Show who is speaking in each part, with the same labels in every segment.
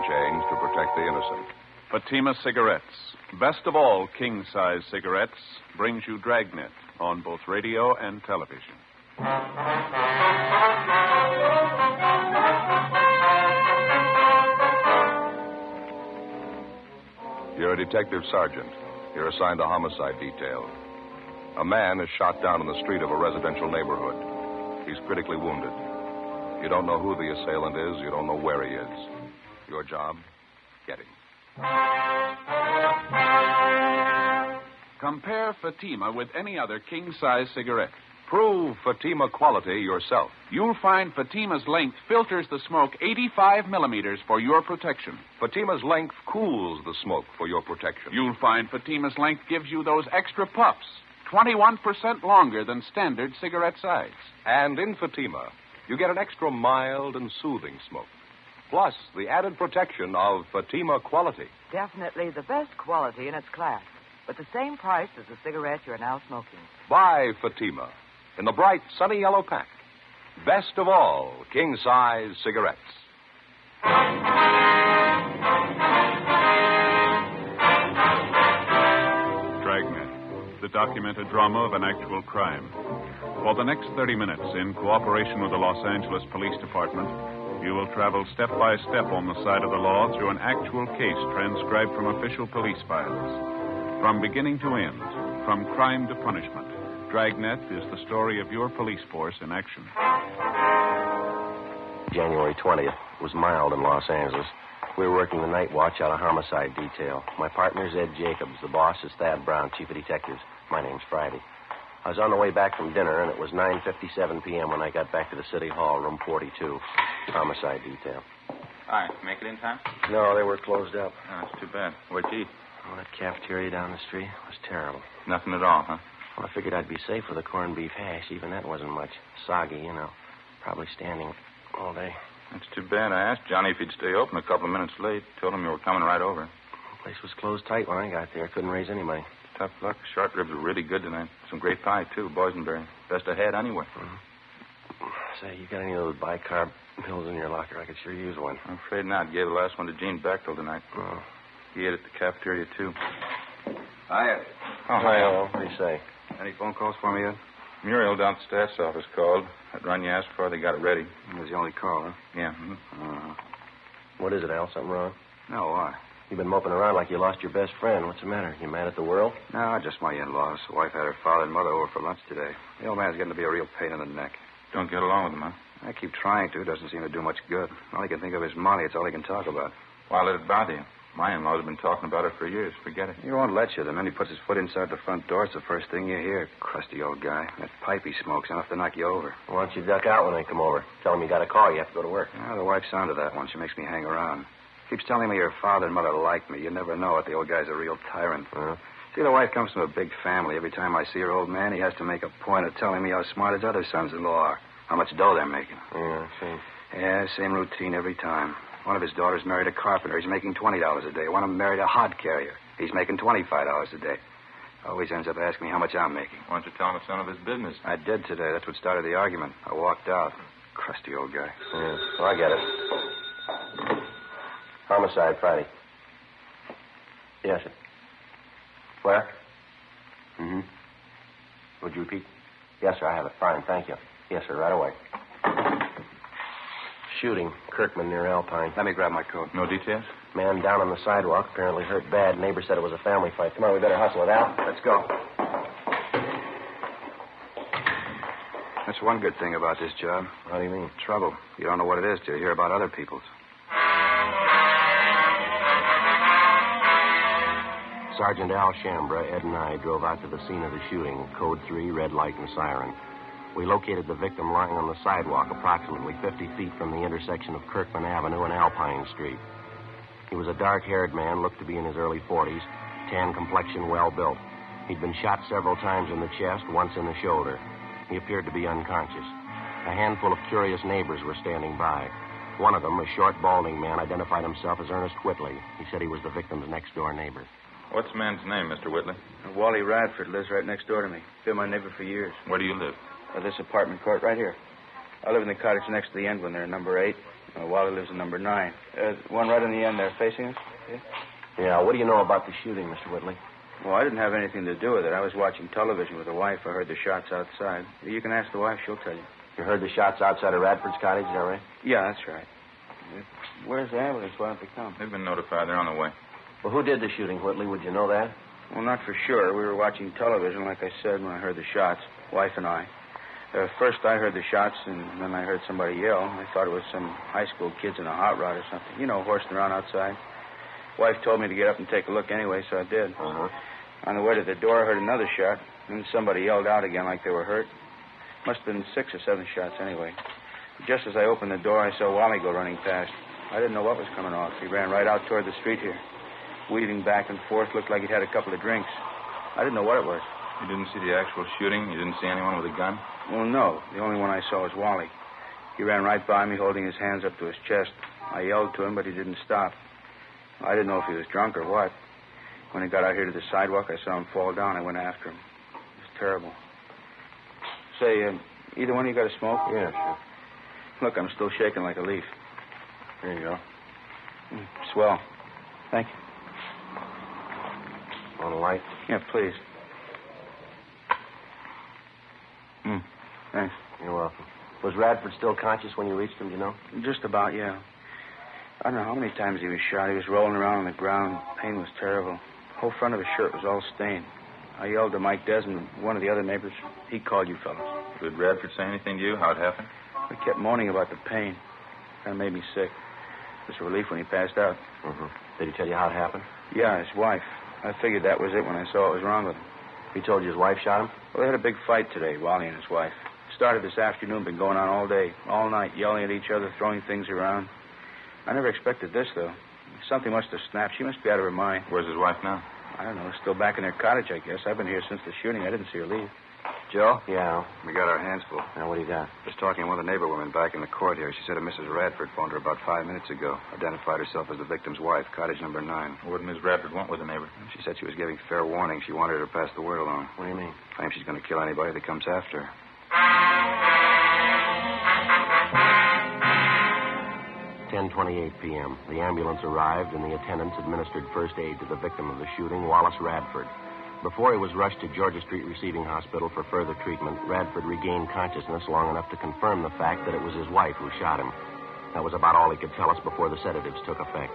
Speaker 1: change to protect the innocent.
Speaker 2: Fatima Cigarettes, best of all king-size cigarettes, brings you Dragnet on both radio and television.
Speaker 1: You're a detective sergeant. You're assigned to homicide detail. A man is shot down in the street of a residential neighborhood. He's critically wounded. You don't know who the assailant is. You don't know where he is. Your job, get him.
Speaker 2: Compare Fatima with any other king-size cigarette.
Speaker 1: Prove Fatima quality yourself.
Speaker 2: You'll find Fatima's length filters the smoke 85 millimeters for your protection.
Speaker 1: Fatima's length cools the smoke for your protection.
Speaker 2: You'll find Fatima's length gives you those extra puffs, 21% longer than standard cigarette size.
Speaker 1: And in Fatima, you get an extra mild and soothing smoke. Plus, the added protection of Fatima quality.
Speaker 3: Definitely the best quality in its class, but the same price as the cigarette you're now smoking.
Speaker 1: Buy Fatima in the bright, sunny yellow pack. Best of all, king-size cigarettes.
Speaker 2: Dragnet, the documented drama of an actual crime. For the next 30 minutes, in cooperation with the Los Angeles Police Department, you will travel step by step on the side of the law through an actual case transcribed from official police files. From beginning to end, from crime to punishment, Dragnet is the story of your police force in action.
Speaker 4: January 20th. It was mild in Los Angeles. We were working the night watch out of homicide detail. My partner's Ed Jacobs. The boss is Thad Brown, chief of detectives. My name's Friday. I was on the way back from dinner, and it was 9:57 p.m. when I got back to the city hall, room 42. Homicide detail.
Speaker 5: Hi. Make it in time?
Speaker 4: No, they were closed up.
Speaker 5: Oh, that's too bad. Where'd you eat?
Speaker 4: Oh, that cafeteria down the street was terrible.
Speaker 5: Nothing at all, huh?
Speaker 4: Well, I figured I'd be safe with a corned beef hash. Even that wasn't much. Soggy, you know. Probably standing all day.
Speaker 5: That's too bad. I asked Johnny if he'd stay open a couple of minutes late. Told him you were coming right over.
Speaker 4: The place was closed tight when I got there. Couldn't raise any money.
Speaker 5: Tough luck. Short ribs were really good tonight. Some great pie, too. Boysenberry. Best I had anyway.
Speaker 4: Mm-hmm. Say, you got any of those bicarb pills in your locker? I could sure use one.
Speaker 5: I'm afraid not. Gave the last one to Gene Bechtel tonight.
Speaker 4: Oh.
Speaker 5: He ate at the cafeteria, too.
Speaker 6: Hiya.
Speaker 5: Oh,
Speaker 4: Hi, what do you say?
Speaker 6: Any phone calls for me yet?
Speaker 5: Muriel down at the staff's office called. That run you asked for, they got it ready.
Speaker 6: That was the only call, huh?
Speaker 5: Yeah. Mm-hmm.
Speaker 4: What is it, Al? Something wrong?
Speaker 6: No, why?
Speaker 4: You've been moping around like you lost your best friend. What's the matter? You mad at the world?
Speaker 6: No, just my in-laws. The wife had her father and mother over for lunch today. The old man's getting to be a real pain in the neck.
Speaker 5: Don't get along with him, huh?
Speaker 6: I keep trying to. Doesn't seem to do much good. All he can think of is money. It's all he can talk about.
Speaker 5: Why let it bother you? My in-laws have been talking about it for years. Forget it.
Speaker 6: He won't let you. The minute he puts his foot inside the front door, it's the first thing you hear. Crusty old guy. That pipe he smokes enough to knock you over.
Speaker 4: Why don't you duck out when they come over? Tell them you got a call. You have to go to work.
Speaker 6: Yeah, the wife's onto that one. She makes me hang around. Keeps telling me your father and mother like me. You never know it. The old guy's a real tyrant. See, the wife comes from a big family. Every time I see her old man, he has to make a point of telling me how smart his other sons-in-law are, how much dough they're making.
Speaker 4: Yeah, see.
Speaker 6: Yeah, same routine every time. One of his daughters married a carpenter. He's making $20 a day. One of them married a hod carrier. He's making $25 a day. Always ends up asking me how much I'm making.
Speaker 5: Why don't you tell him it's none of his business?
Speaker 6: I did today. That's what started the argument. I walked out. Crusty old guy.
Speaker 4: Yeah, well, I get it. Homicide, Friday. Yes, sir. Where? Mm-hmm. Would you repeat? Yes, sir, I have it. Fine, thank you. Yes, sir, right away. Shooting. Kirkman near Alpine.
Speaker 6: Let me grab my coat.
Speaker 5: No details?
Speaker 4: Man down on the sidewalk, apparently hurt bad. Neighbor said it was a family fight. Come on, we better hustle it, Al.
Speaker 6: Let's go. That's one good thing about this job.
Speaker 4: How do you mean?
Speaker 6: Trouble. You don't know what it is till you hear about other people's.
Speaker 4: Sergeant Al Shambra, Ed and I drove out to the scene of the shooting. Code 3, red light and siren. We located the victim lying on the sidewalk approximately 50 feet from the intersection of Kirkman Avenue and Alpine Street. He was a dark-haired man, looked to be in his early 40s, tan complexion, well-built. He'd been shot several times in the chest, once in the shoulder. He appeared to be unconscious. A handful of curious neighbors were standing by. One of them, a short, balding man, identified himself as Ernest Whitley. He said he was the victim's next-door neighbor.
Speaker 5: What's the man's name, Mr. Whitley?
Speaker 6: Wally Radford lives right next door to me. Been my neighbor for years.
Speaker 5: Where do you live?
Speaker 6: This apartment court right here. I live in the cottage next to the end one there, number 8. Wally lives in number 9. One right on the end there, facing us.
Speaker 4: Yeah, what do you know about the shooting, Mr. Whitley?
Speaker 6: Well, I didn't have anything to do with it. I was watching television with the wife. I heard the shots outside. You can ask the wife. She'll tell you.
Speaker 4: You heard the shots outside of Radford's cottage, is that right?
Speaker 6: Yeah, that's right. Where's the ambulance? Why don't they come?
Speaker 5: They've been notified. They're on the way.
Speaker 4: Well, who did the shooting, Whitley? Would you know that?
Speaker 6: Well, not for sure. We were watching television, like I said, when I heard the shots. Wife and I. First, I heard the shots, and then I heard somebody yell. I thought it was some high school kids in a hot rod or something. You know, horsing around outside. Wife told me to get up and take a look anyway, so I did.
Speaker 4: Uh-huh.
Speaker 6: On the way to the door, I heard another shot. Then somebody yelled out again like they were hurt. Must have been 6 or 7 shots anyway. Just as I opened the door, I saw Wally go running past. I didn't know what was coming off. He ran right out toward the street here. Weaving back and forth, looked like he'd had a couple of drinks. I didn't know what it was.
Speaker 5: You didn't see the actual shooting? You didn't see anyone with a gun?
Speaker 6: Well, no. The only one I saw was Wally. He ran right by me, holding his hands up to his chest. I yelled to him, but he didn't stop. I didn't know if he was drunk or what. When he got out here to the sidewalk, I saw him fall down. I went after him. It was terrible. Say, either one of you got a smoke?
Speaker 4: Yeah, sure.
Speaker 6: Look, I'm still shaking like a leaf.
Speaker 4: There you go.
Speaker 6: Swell. Thank you.
Speaker 4: Want a light?
Speaker 6: Yeah, please. Thanks.
Speaker 4: You're welcome. Was Radford still conscious when you reached him, do you know?
Speaker 6: Just about, yeah. I don't know how many times he was shot. He was rolling around on the ground. Pain was terrible. The whole front of his shirt was all stained. I yelled to Mike Desmond, one of the other neighbors. He called you fellas.
Speaker 5: Did Radford say anything to you? How it happened?
Speaker 6: He kept moaning about the pain. Kind of made me sick. It was a relief when he passed out.
Speaker 4: Mm-hmm. Did he tell you how it happened?
Speaker 6: Yeah, his wife. I figured that was it when I saw what was wrong with him.
Speaker 4: He told you his wife shot him?
Speaker 6: Well, they had a big fight today, Wally and his wife. Started this afternoon, been going on all day, all night, yelling at each other, throwing things around. I never expected this, though. Something must have snapped. She must be out of her mind.
Speaker 5: Where's his wife now?
Speaker 6: I don't know. Still back in their cottage, I guess. I've been here since the shooting. I didn't see her leave.
Speaker 4: Joe? Yeah.
Speaker 6: We got our hands full.
Speaker 4: Now, what do you got?
Speaker 6: Just talking to one of the neighbor women back in the court here. She said a Mrs. Radford phoned her about 5 minutes ago. Identified herself as the victim's wife, cottage number 9.
Speaker 5: What did Miss Radford want with a neighbor?
Speaker 6: She said she was giving fair warning. She wanted her to pass the word along.
Speaker 4: What do you mean?
Speaker 6: Claims she's going to kill anybody that comes after her.
Speaker 4: 10:28 p.m. The ambulance arrived, and the attendants administered first aid to the victim of the shooting, Wallace Radford. Before he was rushed to Georgia Street Receiving Hospital for further treatment, Radford regained consciousness long enough to confirm the fact that it was his wife who shot him. That was about all he could tell us before the sedatives took effect.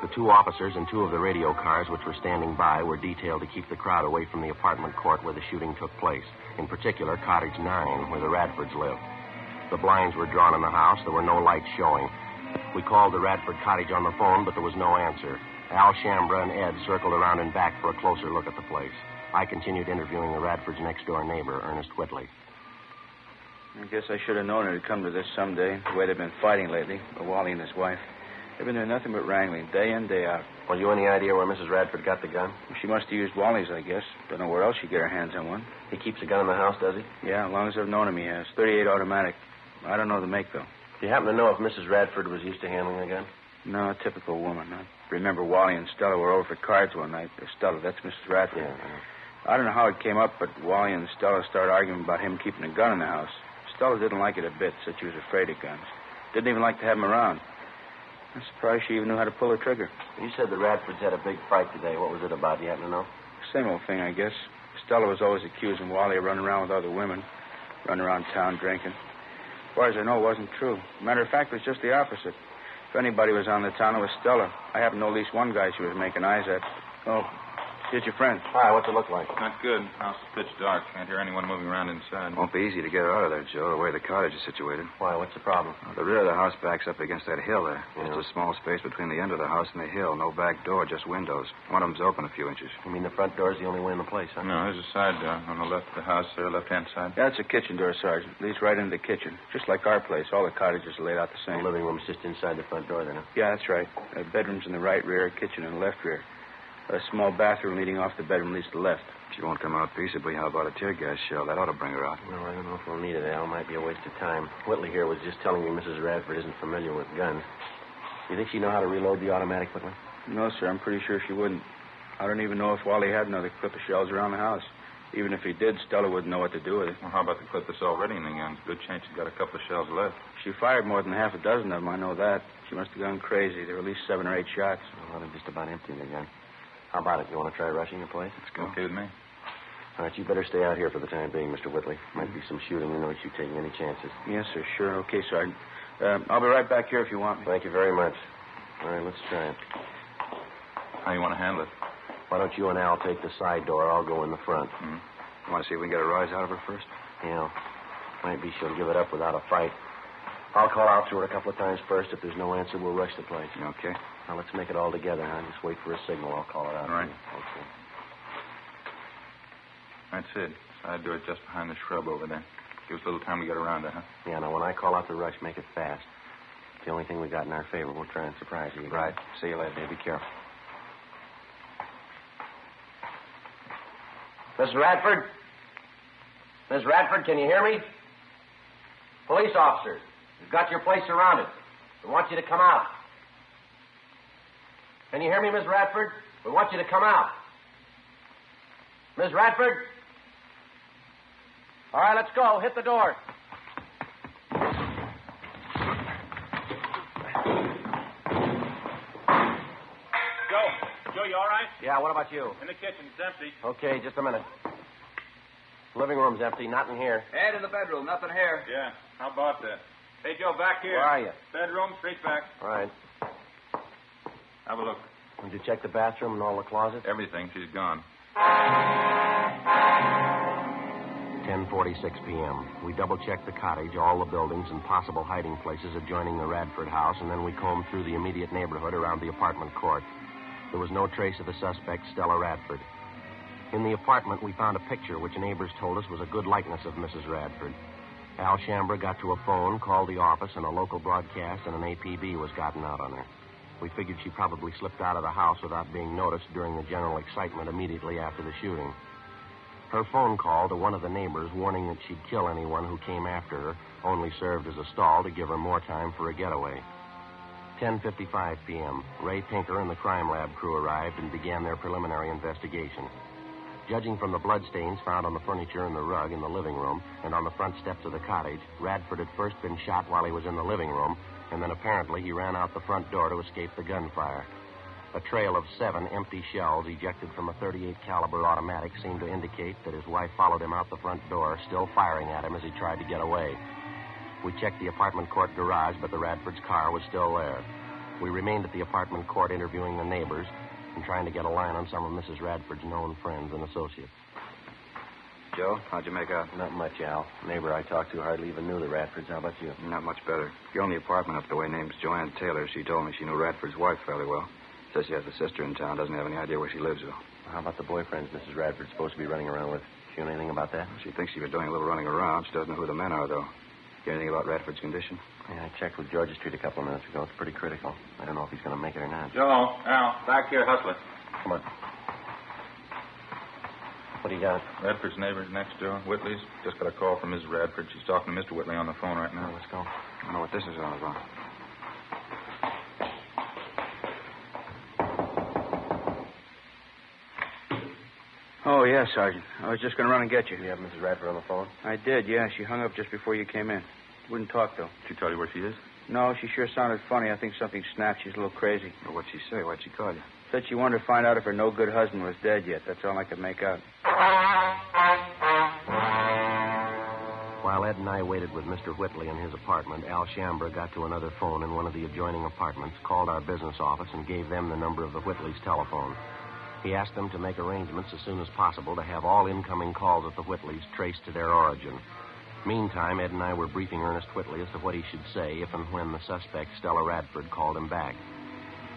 Speaker 4: The 2 officers and 2 of the radio cars which were standing by were detailed to keep the crowd away from the apartment court where the shooting took place, in particular Cottage 9, where the Radfords lived. The blinds were drawn in the house. There were no lights showing. We called the Radford cottage on the phone, but there was no answer. Al Shambra and Ed circled around and back for a closer look at the place. I continued interviewing the Radford's next-door neighbor, Ernest Whitley.
Speaker 6: I guess I should have known it'd come to this someday, the way they've been fighting lately, Wally and his wife. They've been doing nothing but wrangling, day in, day out.
Speaker 4: Well, you any idea where Mrs. Radford got the gun?
Speaker 6: She must have used Wally's, I guess. Don't know where else she'd get her hands on one.
Speaker 4: He keeps a gun in the house, does he?
Speaker 6: Yeah, as long as I've known him, he has. 38 automatic. I don't know the make, though.
Speaker 4: Do you happen to know if Mrs. Radford was used to handling a gun?
Speaker 6: No, a typical woman. I remember Wally and Stella were over for cards one night. Stella, that's Mrs. Radford.
Speaker 4: Yeah.
Speaker 6: I don't know how it came up, but Wally and Stella started arguing about him keeping a gun in the house. Stella didn't like it a bit, said she was afraid of guns. Didn't even like to have him around. I'm surprised she even knew how to pull a trigger.
Speaker 4: You said the Radfords had a big fight today. What was it about? Do you happen to know?
Speaker 6: Same old thing, I guess. Stella was always accusing Wally of running around with other women, running around town drinking. As far as I know, it wasn't true. Matter of fact, it was just the opposite. If anybody was on the town, it was Stella. I happen to know at least one guy she was making eyes at. Oh, here's your friend.
Speaker 4: Hi, what's it look like?
Speaker 5: Not good. House is pitch dark. Can't hear anyone moving around inside.
Speaker 6: Won't be easy to get her out of there, Joe, the way the cottage is situated.
Speaker 4: Why, what's the problem?
Speaker 6: The rear of the house backs up against that hill there.
Speaker 4: Yeah.
Speaker 6: Just a small space between the end of the house and the hill. No back door, just windows. One of them's open a few inches.
Speaker 4: You mean the front door's the only way in the place, huh?
Speaker 5: No, there's a side door on the left of the house there, left-hand side.
Speaker 6: Yeah, it's a kitchen door, Sergeant. Leads right into the kitchen. Just like our place. All the cottages are laid out the same.
Speaker 4: The living room's just inside the front door, then, huh?
Speaker 6: Yeah, that's right. Bedrooms in the right rear, kitchen in the left rear. A small bathroom leading off the bedroom leads to the left. She won't come out peaceably. How about a tear gas shell? That ought to bring her out.
Speaker 4: Well, I don't know if we'll need it, Al. Might be a waste of time. Whitley here was just telling me Mrs. Radford isn't familiar with guns. You think she know how to reload the automatic, Whitley?
Speaker 6: No, sir. I'm pretty sure she wouldn't. I don't even know if Wally had another clip of shells around the house.
Speaker 5: Even if he did, Stella wouldn't know what to do with it.
Speaker 1: Well, how about the clip that's already in the gun? Good chance she's got a couple of shells left.
Speaker 5: She fired more than half a dozen of them, I know that. She must have gone crazy. There were at least 7 or 8 shots.
Speaker 4: Well, they're just about empty, the gun. How about it? You want to try rushing the place?
Speaker 1: Let's go. Okay with me.
Speaker 4: All right, you better stay out here for the time being, Mr. Whitley. Might be some shooting. You know you taking any chances.
Speaker 5: Yes, sir, sure. Okay, Sergeant. I'll be right back here if you want me.
Speaker 4: Thank you very much. All right, let's try it.
Speaker 1: How you want to handle it?
Speaker 4: Why don't you and Al take the side door? I'll go in the front.
Speaker 6: You want to see if we can get a rise out of her first?
Speaker 4: Yeah. Might be she'll give it up without a fight. I'll call out to her a couple of times first. If there's no answer, we'll rush the place.
Speaker 6: Okay.
Speaker 4: Now, let's make it all together, huh? Just wait for a signal. I'll call it out.
Speaker 1: All right.
Speaker 4: Okay.
Speaker 1: That's it. Side door just behind the shrub over there. Give us a little time to get around it, huh?
Speaker 4: Yeah, now, when I call out the rush, make it fast. It's the only thing we got in our favor. We'll try and surprise you.
Speaker 6: Right. See you later.
Speaker 4: Be careful. Miss Radford? Miss Radford, can you hear me? Police officers, you've got your place surrounded. We want you to come out. Can you hear me, Miss Radford? We want you to come out. Miss Radford? All right, let's go. Hit the door.
Speaker 2: Joe, you all right?
Speaker 4: Yeah, what about you?
Speaker 2: In the kitchen. It's empty.
Speaker 4: Okay, just a minute. Living room's empty, not in here.
Speaker 6: And in the bedroom, nothing here.
Speaker 2: Yeah. How about that? Hey, Joe, back here.
Speaker 4: Where are you?
Speaker 2: Bedroom, straight back.
Speaker 4: All right.
Speaker 1: Have a look.
Speaker 4: Did you check the bathroom and all the closets?
Speaker 1: Everything. She's gone.
Speaker 4: 10:46 p.m. We double-checked the cottage, all the buildings, and possible hiding places adjoining the Radford house, and then we combed through the immediate neighborhood around the apartment court. There was no trace of the suspect, Stella Radford. In the apartment, we found a picture which neighbors told us was a good likeness of Mrs. Radford. Al Shambra got to a phone, called the office, and a local broadcast and an APB was gotten out on her. We figured she probably slipped out of the house without being noticed during the general excitement immediately after the shooting. Her phone call to one of the neighbors warning that she'd kill anyone who came after her only served as a stall to give her more time for a getaway. 10:55 p.m. Ray Pinker and the crime lab crew arrived and began their preliminary investigation. Judging from the bloodstains found on the furniture and the rug in the living room and on the front steps of the cottage, Radford had first been shot while he was in the living room, and then apparently he ran out the front door to escape the gunfire. A trail of 7 empty shells ejected from a .38 caliber automatic seemed to indicate that his wife followed him out the front door, still firing at him as he tried to get away. We checked the apartment court garage, but the Radford's car was still there. We remained at the apartment court interviewing the neighbors and trying to get a line on some of Mrs. Radford's known friends and associates.
Speaker 6: Joe, how'd you make out?
Speaker 4: Not much, Al. The neighbor I talked to hardly even knew the Radfords. How about you?
Speaker 6: Not much better. The only apartment up the way name's Joanne Taylor. She told me she knew Radford's wife fairly well. Says she has a sister in town. Doesn't have any idea where she lives, though.
Speaker 4: How about the boyfriends Mrs. Radford's supposed to be running around with? She know anything about that?
Speaker 6: She thinks she was doing a little running around. She doesn't know who the men are, though. Get anything about Radford's condition?
Speaker 4: Yeah, I checked with Georgia Street a couple of minutes ago. It's pretty critical. I don't know if he's going to make it or not.
Speaker 2: Joe, Al, back here hustling.
Speaker 4: Come on. What do you got?
Speaker 1: Radford's neighbors next door. Whitley's. Just got a call from Mrs. Radford. She's talking to Mr. Whitley on the phone right now.
Speaker 4: Let's go.
Speaker 6: I don't know what this is all about. Oh, yeah, Sergeant. I was just going to run and get you.
Speaker 4: You have Mrs. Radford on the phone?
Speaker 6: I did, yeah. She hung up just before you came in. Wouldn't talk, though.
Speaker 1: Did she tell you where she is?
Speaker 6: No, she sure sounded funny. I think something snapped. She's a little crazy.
Speaker 1: Well, what'd she say? Why'd she call you?
Speaker 6: Said she wanted to find out if her no-good husband was dead yet. That's all I could make out.
Speaker 4: While Ed and I waited with Mr. Whitley in his apartment, Al Shambra got to another phone in one of the adjoining apartments, called our business office, and gave them the number of the Whitleys' telephone. He asked them to make arrangements as soon as possible to have all incoming calls at the Whitleys traced to their origin. Meantime, Ed and I were briefing Ernest Whitley as to what he should say if and when the suspect, Stella Radford, called him back.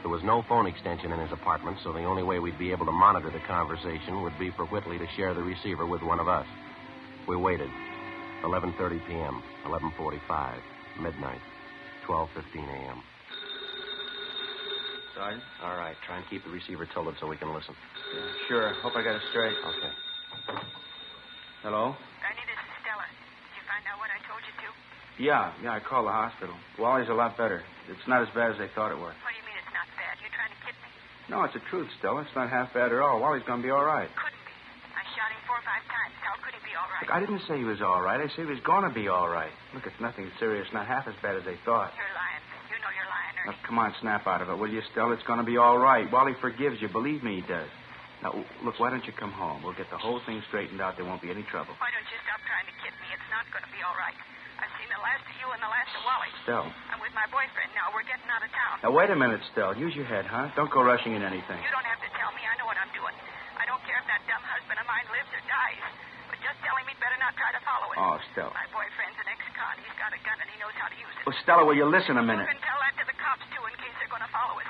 Speaker 4: There was no phone extension in his apartment, so the only way we'd be able to monitor the conversation would be for Whitley to share the receiver with one of us. We waited. 11:30 p.m., 11:45, midnight, 12:15 a.m.
Speaker 6: Sergeant?
Speaker 4: All right, try and keep the receiver tilted so we can listen.
Speaker 6: Yeah, sure. Hope I got it straight.
Speaker 4: Okay.
Speaker 6: Hello?
Speaker 7: Ernie, this is Stella. Did you find out what I told you to?
Speaker 6: Yeah, I called the hospital. Wally's a lot better. It's not as bad as they thought it was.
Speaker 7: What do you mean it's not bad? You're trying to kid me?
Speaker 6: No, it's the truth, Stella. It's not half bad at all. Wally's going to be all right.
Speaker 7: Couldn't be. I shot him 4 or 5 times. How could he be all right?
Speaker 6: Look, I didn't say he was all right. I said he was going to be all right. Look, it's nothing serious, not half as bad as they thought.
Speaker 7: You're lying. You know you're lying,
Speaker 6: Now,
Speaker 7: Ernie.
Speaker 6: come on, snap out of it, will you, Stella? It's going to be all right. Wally forgives you. Believe me, he does. Now, look, why don't you come home? We'll get the whole thing straightened out. There won't be any trouble.
Speaker 7: Why don't you stop trying to kid me? It's not going to be all right. I've seen the last of you and the last of Wally.
Speaker 6: Stella.
Speaker 7: I'm with my boyfriend now. We're getting out of town.
Speaker 6: Now, wait a minute, Stella. Use your head, huh? Don't go rushing in anything.
Speaker 7: You don't have to tell me. I know what I'm doing. I don't care if that dumb husband of mine lives or dies. But just tell him he'd better not try to follow us.
Speaker 6: Oh, Stella.
Speaker 7: My boyfriend's an ex-con. He's got a gun and he knows how to use it.
Speaker 6: Well, Stella, will you listen a minute?
Speaker 7: You can tell that to the cops, too, in case they're going to follow us.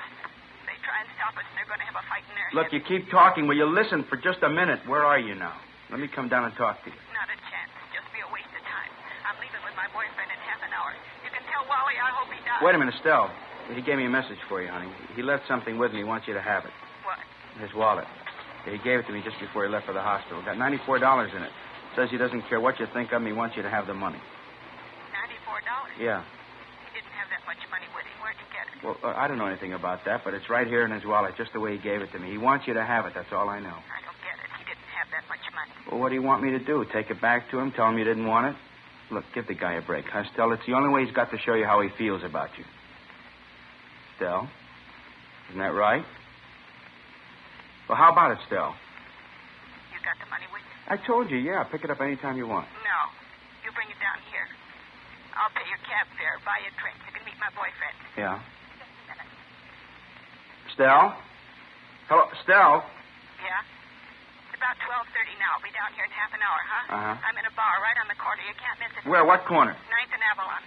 Speaker 7: They try and stop us and they're going to have a fight in their
Speaker 6: Look,
Speaker 7: heads.
Speaker 6: you keep talking. Will you listen for just a minute? Where are you now? Let me come down and talk to you.
Speaker 7: Not a chance. Just be a waste of time. I'm leaving with my boyfriend in half an hour. You can tell Wally I hope he dies.
Speaker 6: Wait a minute, Stella. He gave me a message for you, honey. He left something with me. He wants you to have it.
Speaker 7: What?
Speaker 6: His wallet. He gave it to me just before he left for the hospital. Got $94 in it. Says he doesn't care what you think of him. He wants you to have the money.
Speaker 7: $94?
Speaker 6: Yeah.
Speaker 7: He didn't have that much money with him. Where'd you get it?
Speaker 6: Well, I don't know anything about that, but it's right here in his wallet, just the way he gave it to me. He wants you to have it. That's all I know.
Speaker 7: I don't get it. He didn't have that much money.
Speaker 6: Well, what do you want me to do? Take it back to him? Tell him you didn't want it? Look, give the guy a break, huh, Stella? It's the only way he's got to show you how he feels about you. Stella? Isn't that right? Well, how about it, Stella?
Speaker 7: You got the money with you?
Speaker 6: I told you, yeah. Pick it up any time you want.
Speaker 7: No. You bring it down here. I'll pay your cab fare, buy you a drink. You can meet my boyfriend.
Speaker 6: Yeah. Stella? Hello, Stella?
Speaker 7: Yeah? It's about 12:30 now. I'll be down here in half an hour, huh?
Speaker 6: Uh-huh.
Speaker 7: I'm in a bar right on the corner. You can't miss it.
Speaker 6: Where? What corner?
Speaker 7: 9th and Avalon.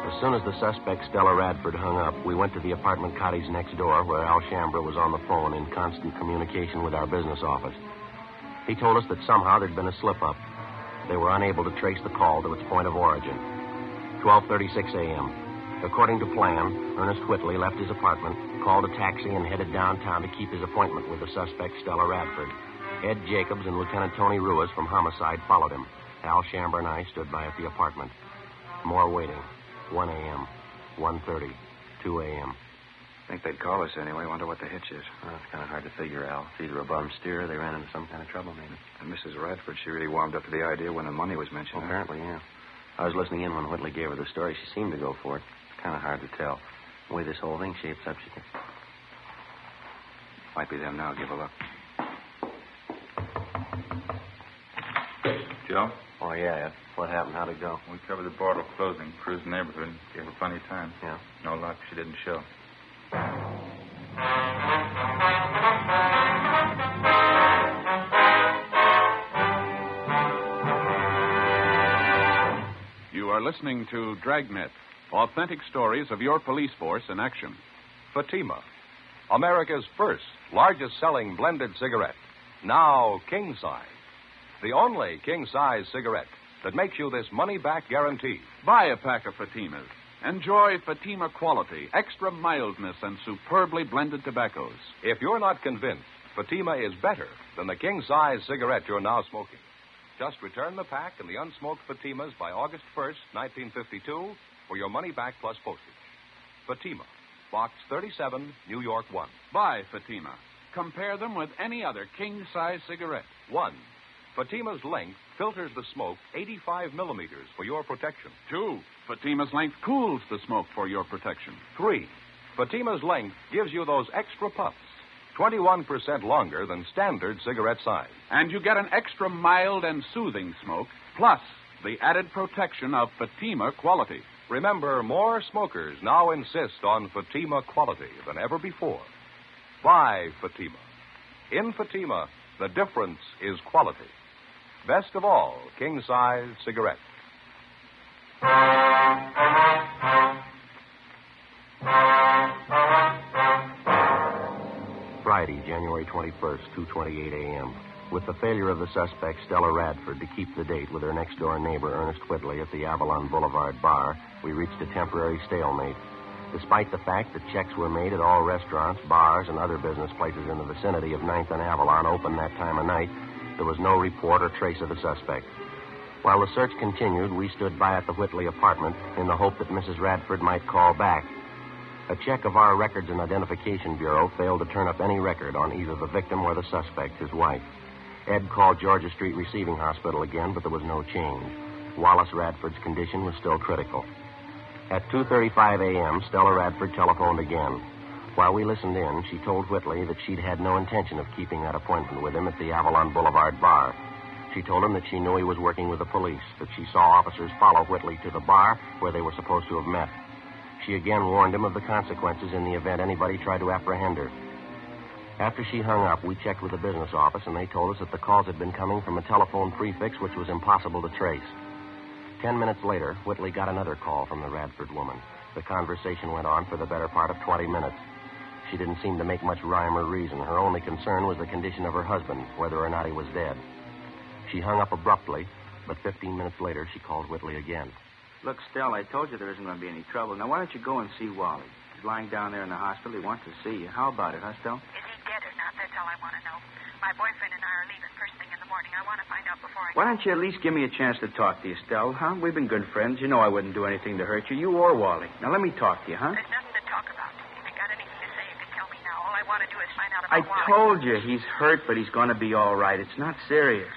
Speaker 4: As soon as the suspect, Stella Radford, hung up, we went to the apartment cottage next door where Al Shambra was on the phone in constant communication with our business office. He told us that somehow there'd been a slip-up. They were unable to trace the call to its point of origin. 12:36 a.m. According to plan, Ernest Whitley left his apartment, called a taxi, and headed downtown to keep his appointment with the suspect, Stella Radford. Ed Jacobs and Lieutenant Tony Ruiz from Homicide followed him. Al Shambra and I stood by at the apartment. More waiting. 1 a.m., 1:30, 2 a.m.
Speaker 6: Think they'd call us anyway. Wonder what the hitch is.
Speaker 4: Well, it's kind of hard to figure, Al. It's either a bum steer or they ran into some kind of trouble, maybe.
Speaker 6: And Mrs. Radford, she really warmed up to the idea when the money was mentioned.
Speaker 4: Well, apparently, yeah. I was listening in when Whitley gave her the story. She seemed to go for it. It's kind of hard to tell. The way this whole thing shapes up, she can...
Speaker 6: Might be them now. Give a look.
Speaker 5: Joe?
Speaker 4: Oh, yeah. What happened? How'd it go?
Speaker 5: We covered the bar till closing, cruised the neighborhood, gave her plenty of time.
Speaker 4: Yeah.
Speaker 5: No luck, she didn't show.
Speaker 2: You are listening to Dragnet, authentic stories of your police force in action.
Speaker 1: Fatima, America's first, largest-selling blended cigarette. Now king-size. The only king-size cigarette that makes you this money-back guarantee.
Speaker 2: Buy a pack of Fatimas. Enjoy Fatima quality, extra mildness, and superbly blended tobaccos.
Speaker 1: If you're not convinced Fatima is better than the king-size cigarette you're now smoking, just return the pack and the unsmoked Fatimas by August 1st, 1952, for your money back plus postage. Fatima, Box 37, New York 1.
Speaker 2: Buy Fatima. Compare them with any other king-size cigarette.
Speaker 1: 1. Fatima's length filters the smoke 85 millimeters for your protection.
Speaker 2: 2. Fatima's length cools the smoke for your protection.
Speaker 1: 3. Fatima's length gives you those extra puffs, 21% longer than standard cigarette size.
Speaker 2: And you get an extra mild and soothing smoke, plus the added protection of Fatima quality.
Speaker 1: Remember, more smokers now insist on Fatima quality than ever before. Buy Fatima. In Fatima, the difference is quality. Best of all, king-size cigarettes.
Speaker 4: Friday, January 21st, 2:28 a.m. With the failure of the suspect, Stella Radford, to keep the date with her next-door neighbor, Ernest Whitley, at the Avalon Boulevard bar, we reached a temporary stalemate. Despite the fact that checks were made at all restaurants, bars, and other business places in the vicinity of 9th and Avalon open that time of night, there was no report or trace of the suspect. While the search continued, we stood by at the Whitley apartment in the hope that Mrs. Radford might call back. A check of our Records and Identification Bureau failed to turn up any record on either the victim or the suspect, his wife. Ed called Georgia Street Receiving Hospital again, but there was no change. Wallace Radford's condition was still critical. At 2:35 a.m., Stella Radford telephoned again. While we listened in, she told Whitley that she'd had no intention of keeping that appointment with him at the Avalon Boulevard bar. She told him that she knew he was working with the police, that she saw officers follow Whitley to the bar where they were supposed to have met. She again warned him of the consequences in the event anybody tried to apprehend her. After she hung up, we checked with the business office, and they told us that the calls had been coming from a telephone prefix which was impossible to trace. 10 minutes later, Whitley got another call from the Radford woman. The conversation went on for the better part of 20 minutes. She didn't seem to make much rhyme or reason. Her only concern was the condition of her husband, whether or not he was dead. She hung up abruptly, but 15 minutes later, she called Whitley again.
Speaker 8: Look, Stella, I told you there isn't going to be any trouble. Now, why don't you go and see Wally? He's lying down there in the hospital. He wants to see you. How about it, huh, Stella?
Speaker 7: Is he dead or not? That's all I want to know. My boyfriend and I are leaving first thing in the morning. I want to find out before I...
Speaker 8: Why don't you at least give me a chance to talk to you, Stella, huh? We've been good friends. You know I wouldn't do anything to hurt you, you or Wally. Now, let me talk to you, huh?
Speaker 7: There's nothing to talk about. If you got anything to say, you can tell me now. All I want to do is find out about
Speaker 8: I
Speaker 7: Wally.
Speaker 8: told you he's hurt, but he's going to be all right. It's not serious.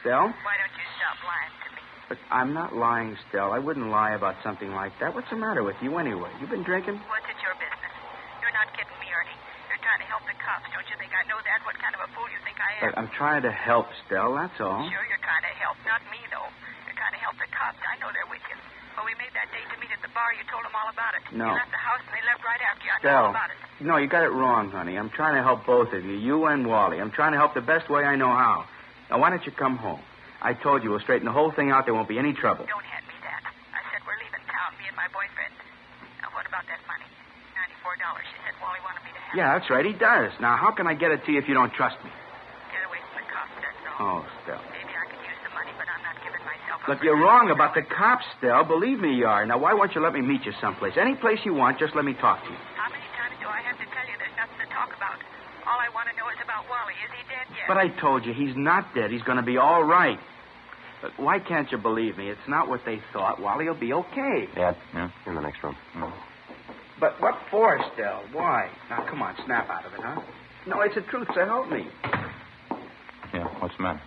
Speaker 8: Stella?
Speaker 7: Why don't you stop lying to me?
Speaker 8: But I'm not lying, Stella. I wouldn't lie about something like that. What's the matter with you anyway? You been drinking?
Speaker 7: What's it your business? You're not kidding me, Ernie. You're trying to help the cops. Don't you think I know that? What kind of a fool you think I am?
Speaker 8: But I'm trying to help, Stella, that's all.
Speaker 7: Sure, you're trying to help. Not me, though. You're trying to help the cops. I know they're with you. When we made that date to meet at the bar, you told them all about it.
Speaker 8: No.
Speaker 7: You left the house and they left right after you. I know
Speaker 8: Stella.
Speaker 7: all about it.
Speaker 8: No, you got it wrong, honey. I'm trying to help both of you, you and Wally. I'm trying to help the best way I know how. Now, why don't you come home? I told you we'll straighten the whole thing out. There won't be any trouble.
Speaker 7: Don't hand me that. I said we're leaving town, me and my boyfriend. Now, what about that money? $94. She said Wally wanted me to have.
Speaker 8: Yeah, that's right. He does. Now, how can I get it to you if you don't trust me?
Speaker 7: Get away from the cops, that's all.
Speaker 8: Oh, Stella.
Speaker 7: Maybe I could use the money, but I'm not giving myself up.
Speaker 8: Look, you're wrong about the cops, Stella. Believe me, you are. Now, why won't you let me meet you someplace? Any place you want, just let me talk to you.
Speaker 7: How many times do I have to tell you there's nothing to talk about? All I want to know is about Wally. Is he dead yet?
Speaker 8: But I told you, he's not dead. He's going to be all right. But why can't you believe me? It's not what they thought. Wally will be okay.
Speaker 4: Ed,
Speaker 5: Yeah?
Speaker 4: in the next room.
Speaker 8: But what for, Stella? Why? Now, come on, snap out of it, huh? No, it's the truth, so help me.
Speaker 5: Yeah, what's the matter?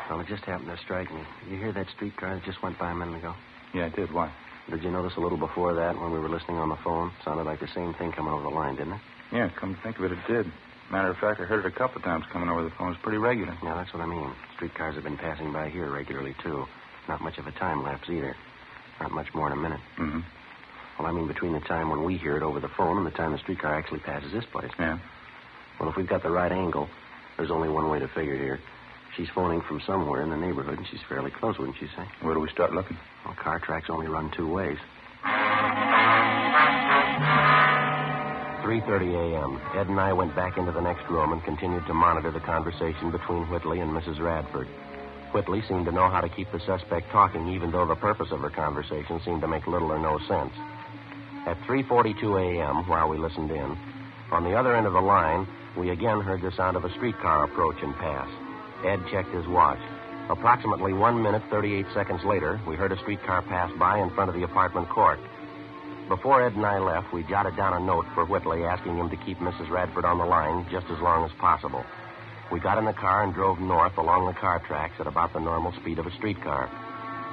Speaker 4: Well, it just happened to strike me. You hear that streetcar that just went by a minute ago?
Speaker 5: Yeah, I did. Why?
Speaker 4: Did you notice a little before that when we were listening on the phone? Sounded like the same thing coming over the line, didn't it?
Speaker 5: Yeah, come to think of it, it did. Matter of fact, I heard it a couple of times coming over the phone. It's pretty regular.
Speaker 4: Yeah, that's what I mean. Streetcars have been passing by here regularly, too. Not much of a time lapse either. Not much more than a minute.
Speaker 5: Mm-hmm.
Speaker 4: Well, I mean between the time when we hear it over the phone and the time the streetcar actually passes this place.
Speaker 5: Yeah?
Speaker 4: Well, if we've got the right angle, there's only one way to figure here. She's phoning from somewhere in the neighborhood, and she's fairly close, wouldn't you say?
Speaker 5: Where do we start looking?
Speaker 4: Well, car tracks only run two ways. 3:30 a.m. Ed and I went back into the next room and continued to monitor the conversation between Whitley and Mrs. Radford. Whitley seemed to know how to keep the suspect talking, even though the purpose of her conversation seemed to make little or no sense. At 3:42 a.m., while we listened in, on the other end of the line, we again heard the sound of a streetcar approach and pass. Ed checked his watch. Approximately 1 minute, 38 seconds later, we heard a streetcar pass by in front of the apartment court. Before Ed and I left, we jotted down a note for Whitley asking him to keep Mrs. Radford on the line just as long as possible. We got in the car and drove north along the car tracks at about the normal speed of a streetcar.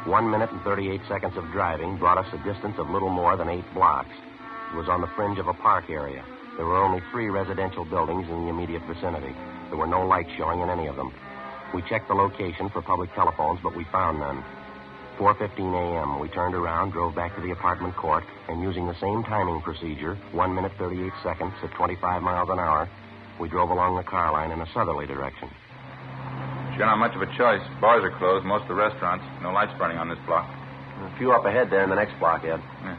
Speaker 4: 1 minute and 38 seconds of driving brought us a distance of little more than 8 blocks. It was on the fringe of a park area. There were only 3 residential buildings in the immediate vicinity. There were no lights showing in any of them. We checked the location for public telephones, but we found none. 4:15 a.m., we turned around, drove back to the apartment court, and using the same timing procedure, 1 minute, 38 seconds at 25 miles an hour, we drove along the car line in a southerly direction.
Speaker 5: Sure not much of a choice. Bars are closed, most of the restaurants. No lights burning on this block.
Speaker 4: A few up ahead there in the next block, Ed.
Speaker 5: Yeah.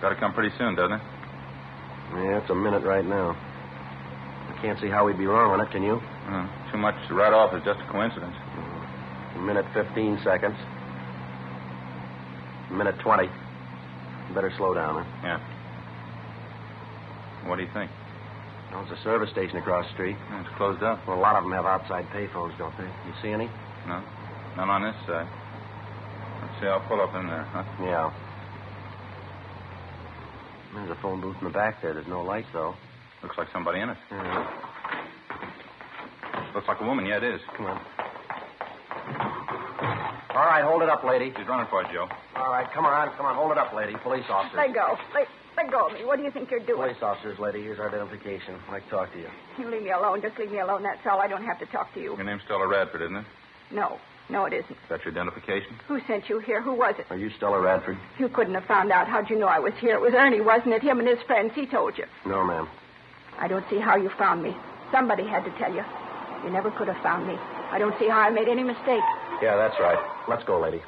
Speaker 5: Got to come pretty soon, doesn't it?
Speaker 4: Yeah, it's a minute right now. I can't see how we'd be wrong on it, can you?
Speaker 5: Too much to write off is just a coincidence.
Speaker 4: A minute, 15 seconds. A minute, 20. Better slow down, huh?
Speaker 5: Yeah. What do you think?
Speaker 4: Well, it's a service station across the street.
Speaker 5: Yeah, it's closed up.
Speaker 4: Well, a lot of them have outside payphones, don't they? You see any?
Speaker 5: No. None on this side. Let's see, I'll pull up in there, huh?
Speaker 4: Yeah. There's a phone booth in the back there. There's no light, though.
Speaker 5: Looks like somebody in it.
Speaker 4: Yeah.
Speaker 5: Looks like a woman. Yeah, it is.
Speaker 4: Come on. All right, hold it up, lady.
Speaker 5: She's running for it, Joe.
Speaker 4: All right, come on. Hold it up, lady. Police officers.
Speaker 7: Let go. Let go of me. What do you think you're doing?
Speaker 4: Police officers, lady. Here's our identification. I'd like to talk to you.
Speaker 7: You leave me alone. Just leave me alone. That's all. I don't have to talk to you.
Speaker 5: Your name's Stella Radford, isn't it?
Speaker 7: No, it isn't.
Speaker 5: Is that your identification?
Speaker 7: Who sent you here? Who was it?
Speaker 4: Are you Stella Radford?
Speaker 7: You couldn't have found out. How'd you know I was here? It was Ernie, wasn't it? Him and his friends. He told you.
Speaker 4: No, ma'am.
Speaker 7: I don't see how you found me. Somebody had to tell you. You never could have found me. I don't see how I made any mistake.
Speaker 4: Yeah, that's right. Let's go, lady.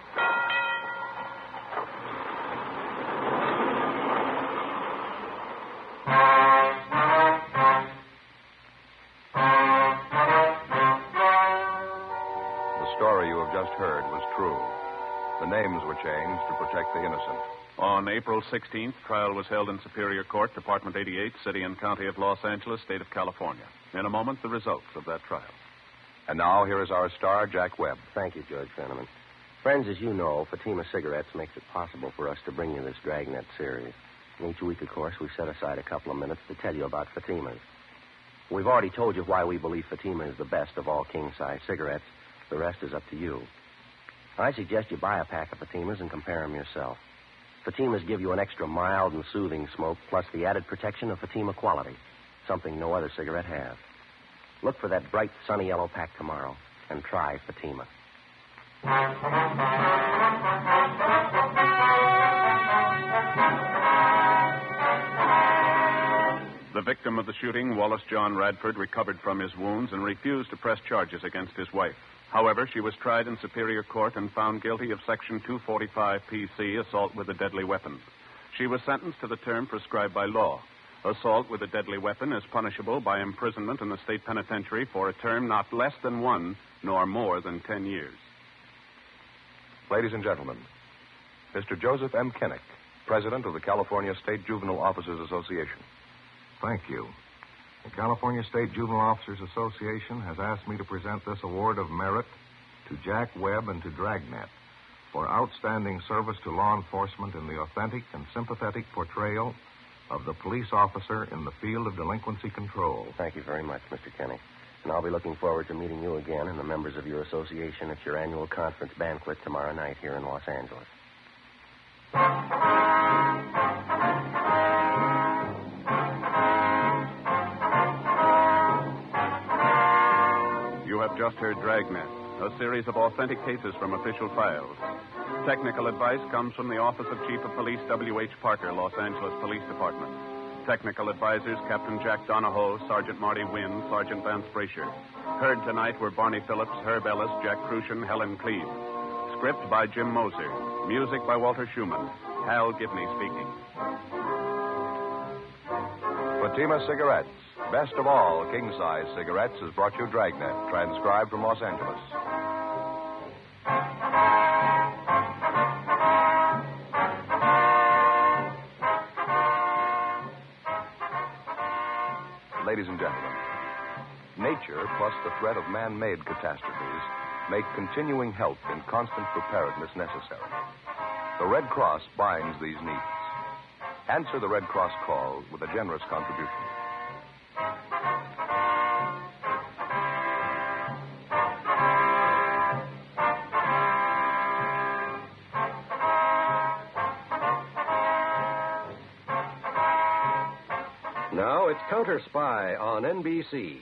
Speaker 1: The story you have just heard was true. The names were changed to protect the innocent.
Speaker 2: On April 16th, trial was held in Superior Court, Department 88, City and County of Los Angeles, State of California. In a moment, the results of that trial.
Speaker 1: And now, here is our star, Jack Webb.
Speaker 4: Thank you, George Fenneman. Friends, as you know, Fatima Cigarettes makes it possible for us to bring you this Dragnet series. And each week, of course, we set aside a couple of minutes to tell you about Fatima's. We've already told you why we believe Fatima is the best of all king-size cigarettes. The rest is up to you. I suggest you buy a pack of Fatimas and compare them yourself. Fatimas give you an extra mild and soothing smoke, plus the added protection of Fatima quality, something no other cigarette has. Look for that bright, sunny yellow pack tomorrow and try Fatima.
Speaker 2: The victim of the shooting, Wallace John Radford, recovered from his wounds and refused to press charges against his wife. However, she was tried in Superior Court and found guilty of Section 245 PC, assault with a deadly weapon. She was sentenced to the term prescribed by law. Assault with a deadly weapon is punishable by imprisonment in the state penitentiary for a term not less than 1 nor more than 10 years.
Speaker 1: Ladies and gentlemen, Mr. Joseph M. Kinnick, President of the California State Juvenile Officers Association.
Speaker 9: Thank you. The California State Juvenile Officers Association has asked me to present this award of merit to Jack Webb and to Dragnet for outstanding service to law enforcement in the authentic and sympathetic portrayal of the police officer in the field of delinquency control.
Speaker 4: Thank you very much, Mr. Kenny. And I'll be looking forward to meeting you again and the members of your association at your annual conference banquet tomorrow night here in Los Angeles.
Speaker 2: You have just heard Dragnet, a series of authentic cases from official files. Technical advice comes from the Office of Chief of Police W.H. Parker, Los Angeles Police Department. Technical advisors Captain Jack Donahoe, Sergeant Marty Wynn, Sergeant Vance Brasher. Heard tonight were Barney Phillips, Herb Ellis, Jack Crucian, Helen Cleve. Script by Jim Moser. Music by Walter Schumann. Hal Gibney speaking.
Speaker 1: Fatima Cigarettes, best of all king-size cigarettes, has brought you Dragnet, transcribed from Los Angeles. Ladies and gentlemen, nature plus the threat of man-made catastrophes make continuing help in constant preparedness necessary. The Red Cross binds these needs. Answer the Red Cross call with a generous contribution.
Speaker 10: Now it's Counter Spy on NBC.